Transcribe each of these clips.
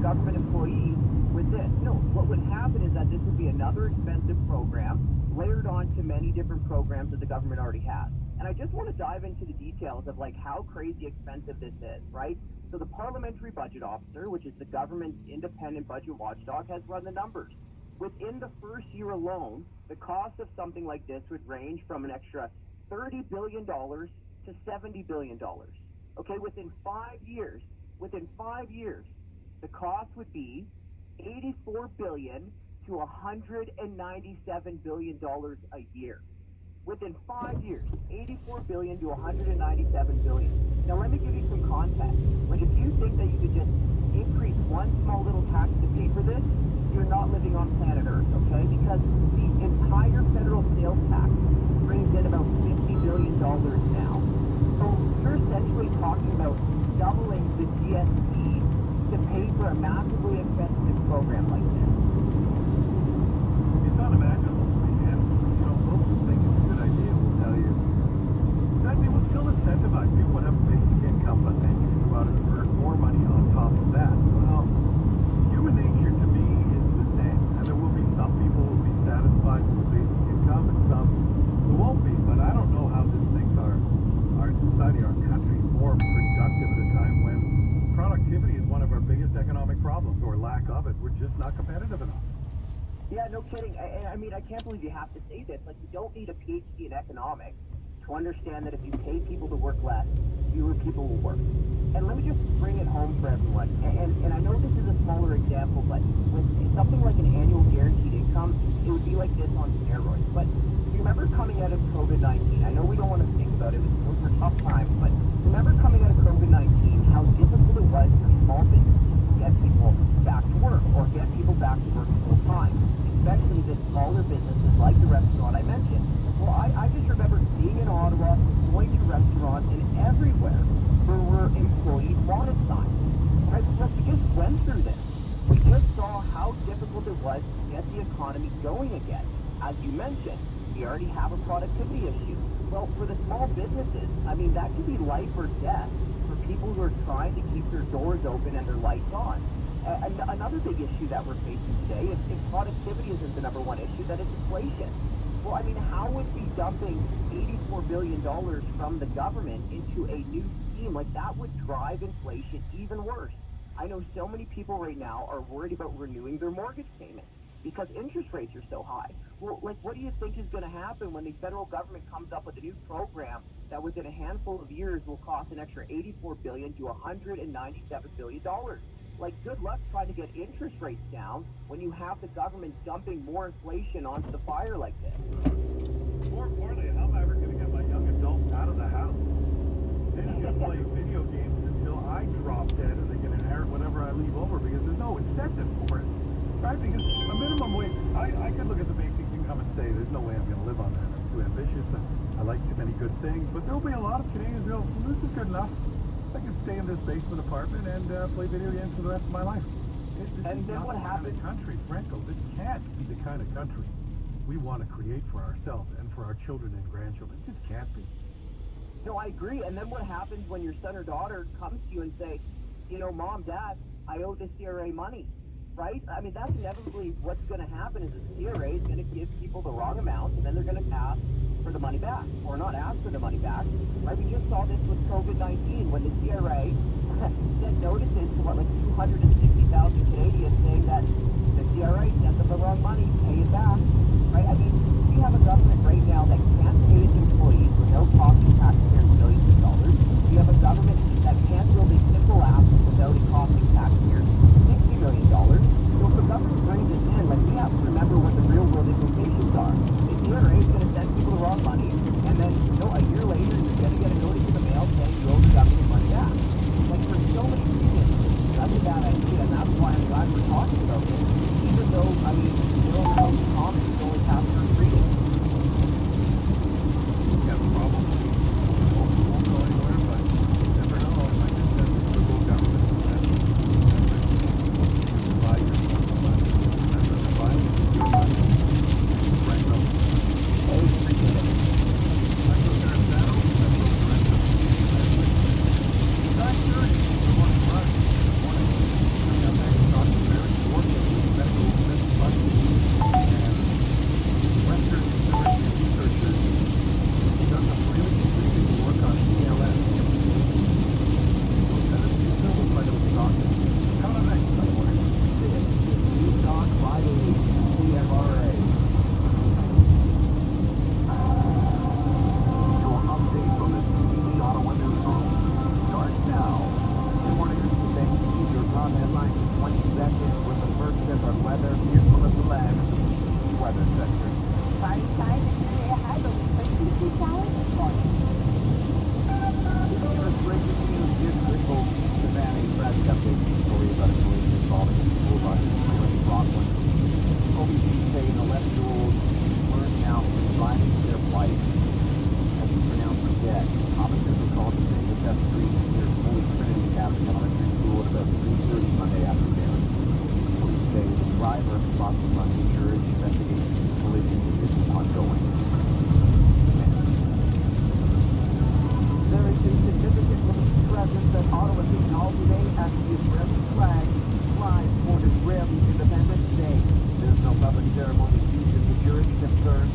government employees with this. No, what would happen is that this would be another expensive program layered on to many different programs that the government already has. And I just want to dive into the details of like how crazy expensive this is, right? So the Parliamentary Budget Officer, which is the government's independent budget watchdog, has run the numbers. Within the first year alone, the cost of something like this would range from an extra $30 billion to $70 billion. Okay, within 5 years, the cost would be $84 billion to $197 billion a year. Within 5 years, $84 billion to $197 billion. Now let me give you some context. Like if you think that you could just increase one small little tax to pay for this, you're not living on planet Earth, okay? Because the entire federal sales tax brings in about $50 billion now. So you're essentially talking about doubling the GST to pay for a massively expensive program like this. It's unimaginable to me, and those who think it's a good idea will tell you that they will still incentivize people to have a basic income, but then you go out and earn more money on top of that. Well, human nature to me is the same, and there will be some people who will be satisfied with a basic income, and some who won't be. But I don't know how this makes our society, our country, more productive at a time when productivity is one of our biggest economic problems, or lack of it. We're just not competitive enough. Yeah, no kidding. I mean, I can't believe you have to say this. Like, you don't need a PhD in economics to understand that if you pay people to work less, fewer people will work. And let me just bring it home for everyone. And I know this is a smaller example, but with something like an annual guaranteed income, it would be like this on steroids. But you remember coming out of COVID-19? I know we don't want to think about it. Those were tough times. But remember coming out of COVID-19, how difficult it was for small businesses to get people back to work or get people back to work full time, especially the smaller businesses like the restaurant I mentioned. Well, I just remember being in Ottawa, going to restaurants, and everywhere there were employee wanted signs. Right? Because we just went through this. We just saw how difficult it was to get the economy going again. As you mentioned, we already have a productivity issue. Well, for the small businesses, I mean, that could be life or death for people who are trying to keep their doors open and their lights on. Another big issue that we're facing today, if productivity isn't the number one issue, that is inflation. Well, I mean, how would be dumping $84 billion from the government into a new scheme? Like, that would drive inflation even worse. I know so many people right now are worried about renewing their mortgage payments because interest rates are so high. Well, like, what do you think is going to happen when the federal government comes up with a new program that within a handful of years will cost an extra $84 billion to $197 billion? Like, good luck trying to get interest rates down when you have the government dumping more inflation onto the fire like this. More importantly, how am I ever going to get my young adults out of the house? They're just going to play video games until I drop dead and they can inherit whatever I leave over because there's no incentive for it. Right? Because a minimum wage, I could look at the basic income and say, there's no way I'm going to live on that. I'm too ambitious and I like too many good things. But there will be a lot of Canadians who go, well, this is good enough. I can stay in this basement apartment and play video games for the rest of my life. This and is then not what the kind happens? of country, Franco, this can't be the kind of country we want to create for ourselves and for our children and grandchildren. It just can't be. No, I agree. And then what happens when your son or daughter comes to you and say, Mom, Dad, I owe the CRA money, right? I mean, that's inevitably what's going to happen is the CRA is going to give people the wrong amount, and then they're going to ask for the money back, or not ask for the money back. Right? We just saw this with COVID-19 when the CRA sent notices to, like 260,000 Canadians saying that the CRA sent them the wrong money, pay it back. Right? I mean, we have a government right now that can't pay its employees without costing taxpayers billions of dollars. We have a government that can't build a simple app without it costing taxpayers $60 million. So if the government brings this in, like, we have to remember what the real world implications are. The CRA is going to send people the wrong money, and then, a year later, you're going to get a notice in the mail saying you owe the government money back. Like, for so many reasons, that's a bad idea, and that's why I'm glad we're talking about this. Even though, I mean, how common weather, fearful of the land, weather center. Party time and area ahead, but we expect to see showers this morning. Give us breaking news. Here's Chris Hope, the Van A traffic update. Story about a collision involving a school bus in Rockland. OBC say an 11-year-old learned now from driving their flight has been pronounced for dead. Officers were called to St. Joseph Street near Holy Trinity Catholic Elementary School at about 3:30 Monday afternoon. Police say the driver lost the front injured. Investigation of the collision is ongoing. There is a significant presence at Ottawa City Hall today as the Israeli flag flies for Israeli Independence Day. There's no public ceremony due to security concerns.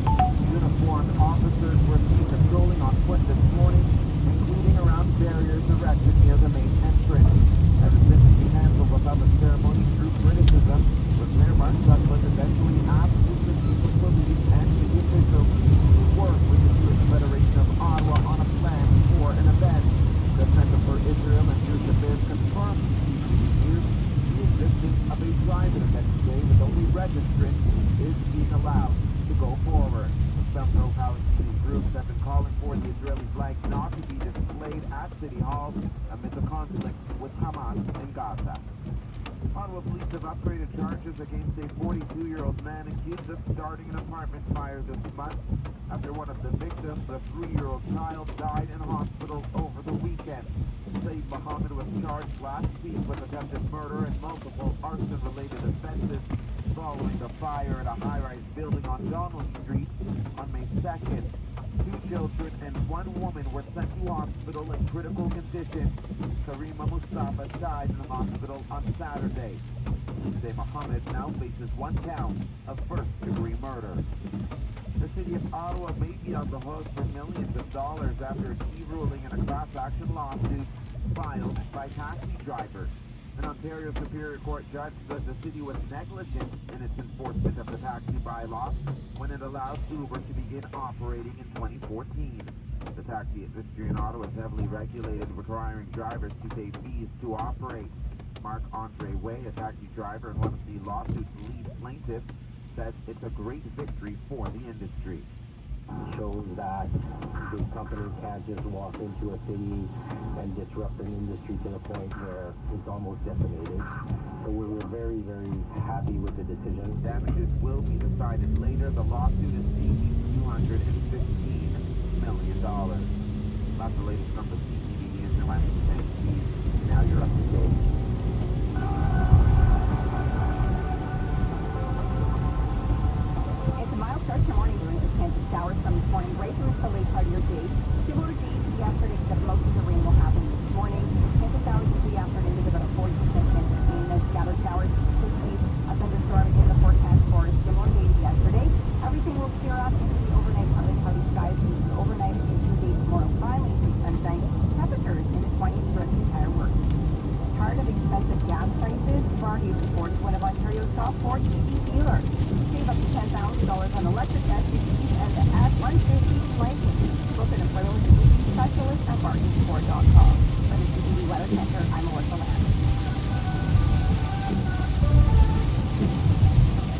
Uniformed officers were seen patrolling on foot this morning, including around barriers erected near the main entrance. As the city cancelled the public ceremony through criticism, with Mayor Mark Sutherland eventually asked the chief of police and city officials to work with the Jewish Federation of Ottawa on a plan for an event. The Center for Israel and Jewish Affairs confirmed the existence of a drive-in event today with only registrants is being allowed to go forward. Some pro-Palestinian groups have been calling for the Israeli flag not to be displayed at City Hall amid the conflict with Hamas in Gaza. Ottawa police have upgraded charges against a 42-year-old man accused of starting an apartment fire this month after one of the victims, a 3-year-old child, died in hospital over the weekend. Saeed Mohammed was charged last week with attempted murder and multiple arson-related offenses following the fire at a high-rise building on Donald Street on May 2nd. 2 children and 1 woman were sent to hospital in critical condition. Karima Mustafa died in the hospital on Saturday. Tuesday, Mohammed now faces 1 count of first-degree murder. The city of Ottawa may be on the hook for millions of dollars after a key ruling in a class-action lawsuit filed by taxi drivers. An Ontario Superior Court judge said the city was negligent in its enforcement of the taxi bylaw when it allowed Uber to begin operating in 2014. The taxi industry in Ottawa is heavily regulated, requiring drivers to pay fees to operate. Marc-Andre Way, a taxi driver and one of the lawsuit's lead plaintiffs, says it's a great victory for the industry. Shows that big companies can't just walk into a city and disrupt an industry to the point where it's almost decimated. So we were very, very happy with the decision. Damages will be decided later. The lawsuit is seeking $215 million. That's the latest from the CTV and the Atlantic. Thank you. Now you're up to date. It's a mild start to morning during the chance of showers from this morning right through the late part of your day. Similar days to yesterday, except most of the rain will happen this morning. Chance of showers into the afternoon is about a 40% chance of seeing those scattered showers. This week, a thunderstorm is in the forecast for a similar day to yesterday. Everything will clear up into the overnight partly cloudy skies into the overnight into the day tomorrow. Finally, some sunshine. Temperatures in the 20s throughout the entire work. Tired of expensive gas prices? Farhey supports one of Ontario's top 4 EV dealers. Save up to $10,000 on electric SUVs and add 150 to license. Book an appointment with an EV specialist at farheysupport.com. For the CTV Weather Center, I'm Melissa Land.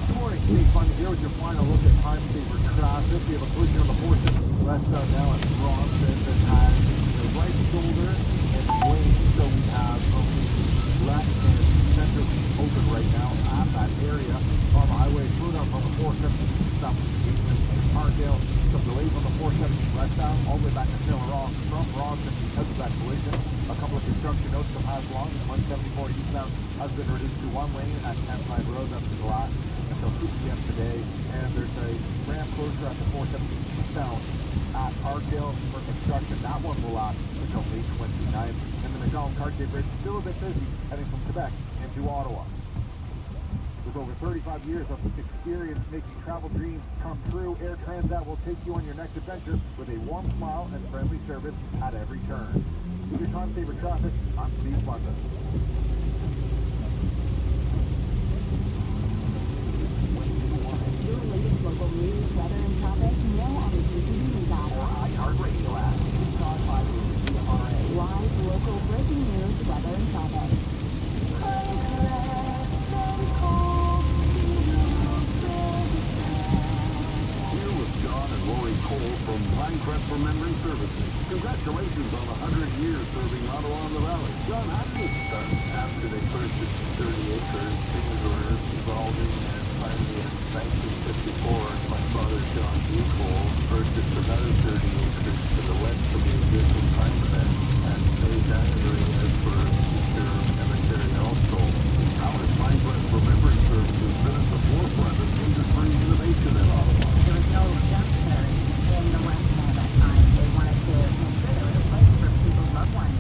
Good morning, Steve Funny here with your final look at time saver traffic. We have a collision on the 470 westbound now at Bronson that has the right shoulder and lane, so we have left and center open right now at that area on the highway. Smooth out on the 470 south of Eastman and Parkdale. Some delays on the 470 westbound all the way back to Taylor Rock from Bronson because of that collision. A couple of construction notes to pass along. 174 eastbound has been reduced to 1 lane at 10 Pine Road. That's the glass until 2 p.m. today. And there's a ramp closure at the 470 eastbound at Parkdale for construction. That one will last until May 29th. And the McDonald-Cartier Bridge is still a bit busy heading from Quebec into Ottawa. With over 35 years of experience making travel dreams come true, Air Transat will take you on your next adventure with a warm smile and friendly service at every turn. With your time saver traffic, I'm Steve London. Your latest local news, weather, and traffic now on the CTV News app. iHeartRadio app. Live local breaking news, weather, and traffic. years serving Ottawa and the Valley. John, how did it start? After they purchased 30 acres, things were evolving, and finally in 1954, my father, John Buchol, purchased another 30 acres to the west of the existing time event, and made that area as for future cemetery also. Howard Mine's Remembrance Service has been at the forefront of industry innovation in Ottawa. There was no cemetery in the West at that time. They wanted to make sure there was a place for people's loved ones.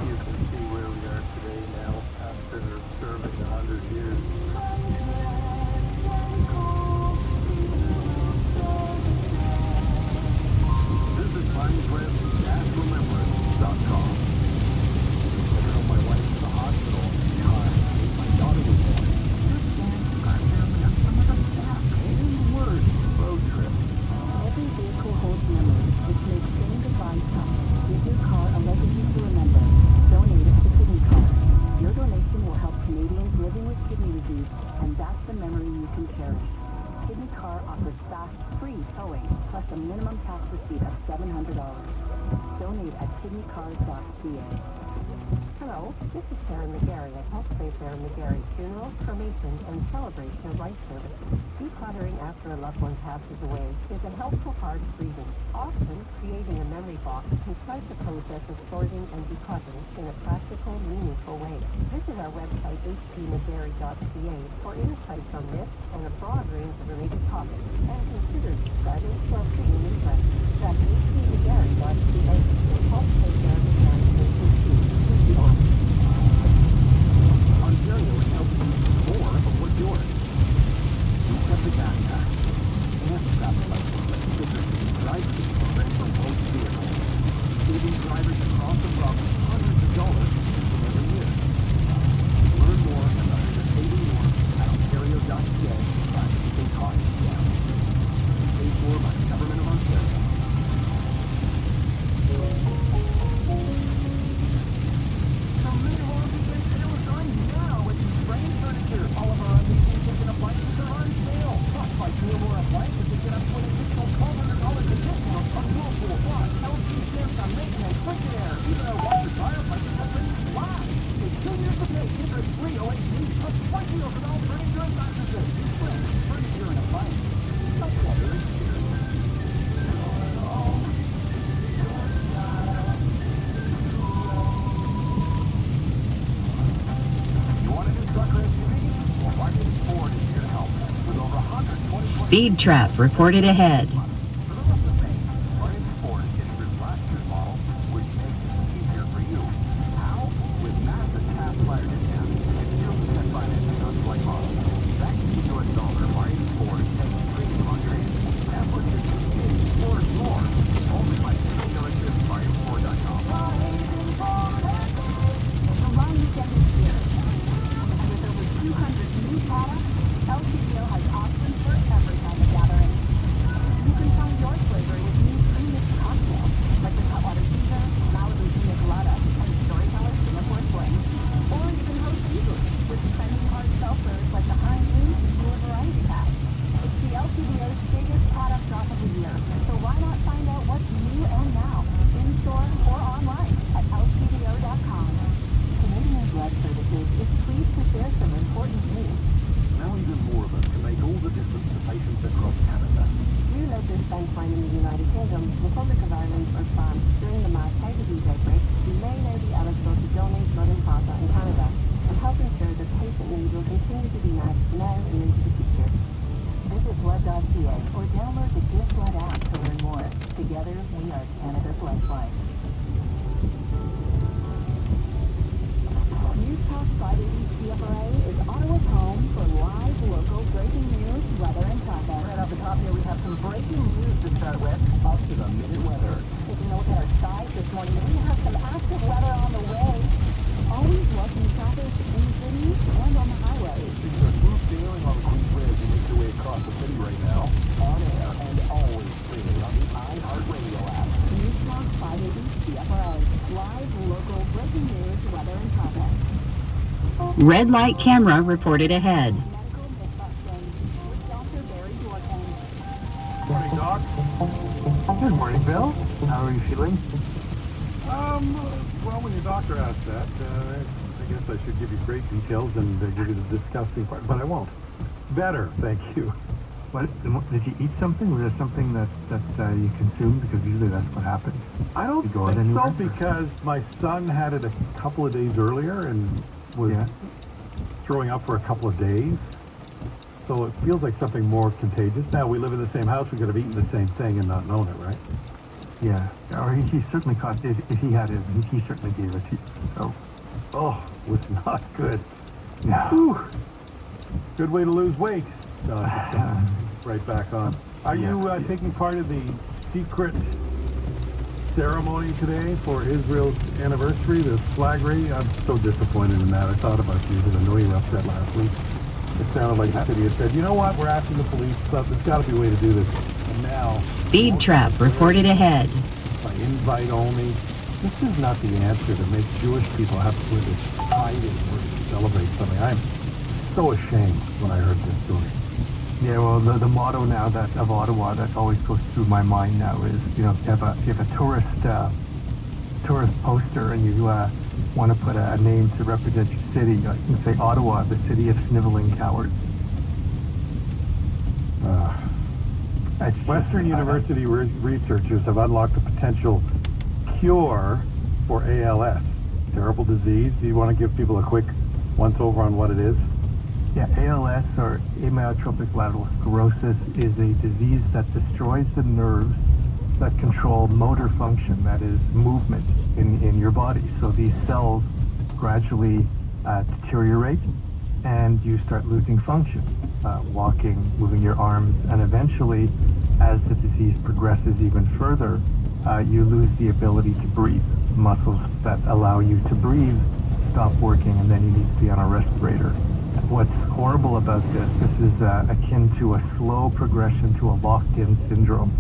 You can see where we are today now after serving 100 years. Visit MinesRemembrance.com. I know my wife in the hospital. My daughter was born. Some of the best and worst road trips. Every vehicle holds memories, which makes saying goodbye tough. Give your car a legacy to remember. Donate it to Kidney Car. Your donation will help Canadians living with kidney disease, and that's the memory you can cherish. Kidney Car offers fast, free towing, plus a minimum tax receipt of $700. Donate at kidneycars.ca. Hello, this is Sarah McGarry at X-Ray Sarah McGarry Funeral, Cremation, and Celebration of Life Services. Decluttering after a loved one passes away is a helpful part of grieving. Often, creating a memory box can start the process of sorting and decluttering in a practical, meaningful way. Visit our website, hpmcgarry.ca, for insights on this and a broad range of related topics, and consider subscribing to our free newsletter. That's hpmcgarry.ca. It helps take care of the management issue. Ontario is helping you more of what's yours. You have the gas tax and traffic license that drive permit from both vehicles, saving drivers across the province hundreds of dollars every year. Learn more about your saving more at ontario.ca/keeping costs down. Paid for by the Government of Ontario. All of our amazing kitchen appliances are on sale. Plus, buy 2 or more appliances and get up to an additional $1,200 in discount on Whirlpool, Bosch, LG, Samsung, maintenance, Frigidaire. Even our washer dryer prices have been flat. Take 2 years to pay, interest-free OAC, plus 20 years of all furniture and mattresses. Furniture and appliances. Much better experience. You want a new truck or SUV? Ford is here to help. With over 120 Speed trap reported ahead. Ford is getting rid of last year's model, which makes it easier for you. How? With massive cash buyer discounts and 0% financing on select models. Thanks to the US dollar, Ford is taking premium on trade. That puts your EPA worth more. Only by Ford.com. The long weekend is here. And with over 200 new products, LCBO has options for every kind of gathering. You can find your flavor with new premium cocktails, like the Cutwater Teaser, Malibu Pina Colada, and Storyteller Singapore Sling. Or you can host easily with trending hard seltzers like the High Noon or Variety Pack. It's the LCBO's biggest product drop of the year, so why not find out what's new and now, in-store or online at lcbo.com. Canadian Blood Services is pleased to share some important news. Now even more of us can make all the difference to patients across Canada. You know this baseline in the United Kingdom, Republic of Ireland, or France during the mass heart disease outbreak, you may now be eligible to donate blood and plasma in Canada and help ensure that patient needs will continue to be met now and into the future. Visit blood.ca or download the Give Blood app to learn more. Together, we are Canada's lifeline. News Talk 580 CFRA is Ottawa's home for live, local, breaking news, weather, and traffic. Right off the top here, we have some breaking news to start with. Up to the minute weather. Taking a look at our skies this morning, we have some active weather on the way. Always watching traffic in the city and on the highways. It's a smooth sailing on Queens Bridge and make your way across the city right now. On air and always streaming on the iHeartRadio app. News Talk 580 CFRA. Live, local, breaking news, weather, and traffic. Red light camera reported ahead. Medical Mythbusting with Dr. Barry Dworkin. Morning, Doc. Good morning, Bill. How are you feeling? Well, when your doctor asks that, I guess I should give you great details and give you the disgusting part, but I won't. Better, thank you. What, did you eat something? Was there something that you consumed? Because usually that's what happens. I don't You go out think so, anywhere? because my son had it a couple of days earlier and was Yeah. throwing up for a couple of days. So it feels like something more contagious. Now, we live in the same house, we could have eaten the same thing and not known it, right? Yeah. Or he certainly caught, if he had it, he certainly gave it to you. So, Oh, was not good. yeah. Whew. Good way to lose weight. Right back on. Are you taking part of the secret ceremony today for Israel's anniversary, the flag raising? I'm so disappointed in that. I thought about you, but I know you were upset last week. It sounded like the city had said, you know what, we're asking the police, but there's got to be a way to do this. And now... Speed trap reported ahead. By invite only. This is not the answer to make Jewish people have to live this hiding or to celebrate something. I'm so ashamed when I heard this story. Yeah, well, the motto now of Ottawa that always goes through my mind now is, if you have a tourist poster and you want to put a name to represent your city, you can say Ottawa, the city of sniveling cowards. Western University researchers have unlocked a potential cure for ALS, terrible disease. Do you want to give people a quick once-over on what it is? Yeah, ALS, or amyotrophic lateral sclerosis, is a disease that destroys the nerves that control motor function, that is movement in your body. So these cells gradually deteriorate and you start losing function, walking, moving your arms, and eventually, as the disease progresses even further, you lose the ability to breathe. Muscles that allow you to breathe stop working, and then you need to be on a respirator. What's horrible about this is akin to a slow progression to a locked-in syndrome,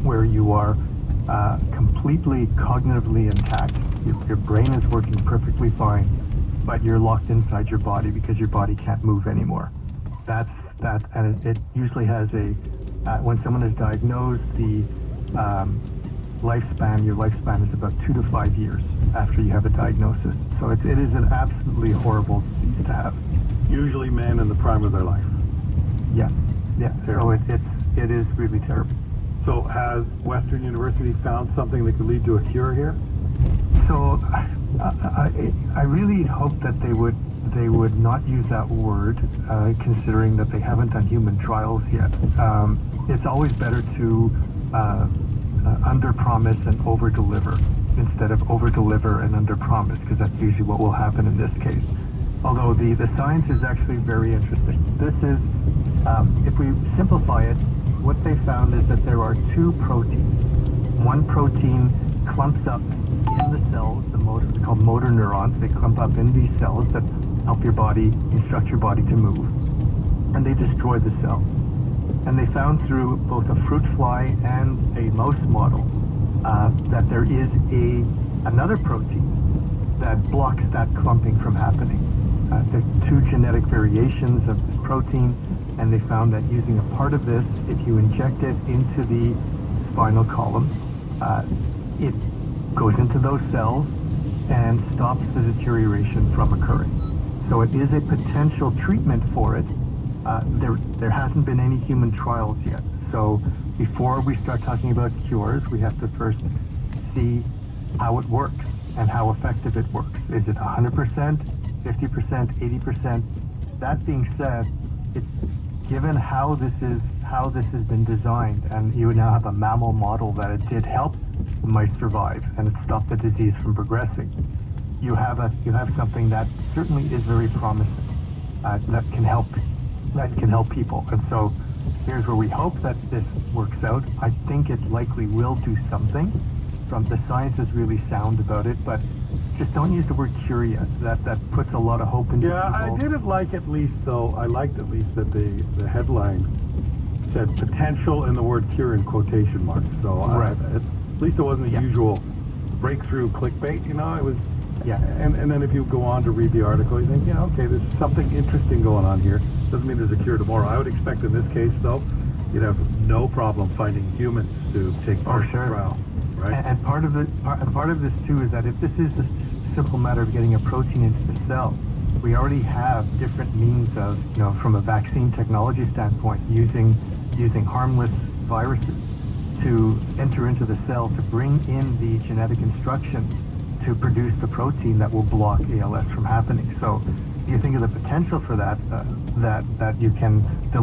where you are completely cognitively intact. Your brain is working perfectly fine, but you're locked inside your body because your body can't move anymore. And it usually has when someone is diagnosed, the your lifespan is about 2 to 5 years after you have a diagnosis. So it is an absolutely horrible disease to have. Usually men in the prime of their life. Yeah. Terrible. So it is really terrible. So has Western University found something that could lead to a cure here? So I really hope that they would not use that word, considering that they haven't done human trials yet. It's always better to under-promise and over-deliver instead of over-deliver and under-promise, because that's usually what will happen in this case. Although the science is actually very interesting. This is, if we simplify it, what they found is that there are two proteins. One protein clumps up in the cells, they're called motor neurons. They clump up in these cells that help your body, instruct your body to move. And they destroy the cell. And they found through both a fruit fly and a mouse model that there is another protein that blocks that clumping from happening. There are two genetic variations of this protein, and they found that using a part of this, if you inject it into the spinal column, it goes into those cells and stops the deterioration from occurring. So it is a potential treatment for it. There hasn't been any human trials yet. So before we start talking about cures, we have to first see how it works and how effective it works. Is it 100%, 50%, 80%? That being said, given how this has been designed, and you now have a mammal model that it did help the mice survive and it stopped the disease from progressing, you have something that certainly is very promising, that can help people. And so here's where we hope that this works out. I think it likely will do something. The science is really sound about it, but just don't use the word cure yet. That puts a lot of hope into people. I didn't like at least, though, I liked at least that the headline said potential and the word cure in quotation marks. So right. At least it wasn't the usual breakthrough clickbait, it was. Yeah. And then if you go on to read the article, you think, okay, there's something interesting going on here. Doesn't mean there's a cure tomorrow. I would expect in this case, though, you'd have no problem finding humans to take part in the trial, right? And part of this too is that if this is a simple matter of getting a protein into the cell, we already have different means of, from a vaccine technology standpoint, using harmless viruses to enter into the cell to bring in the genetic instructions to produce the protein that will block ALS from happening. So you think of the potential for that, that you can deliver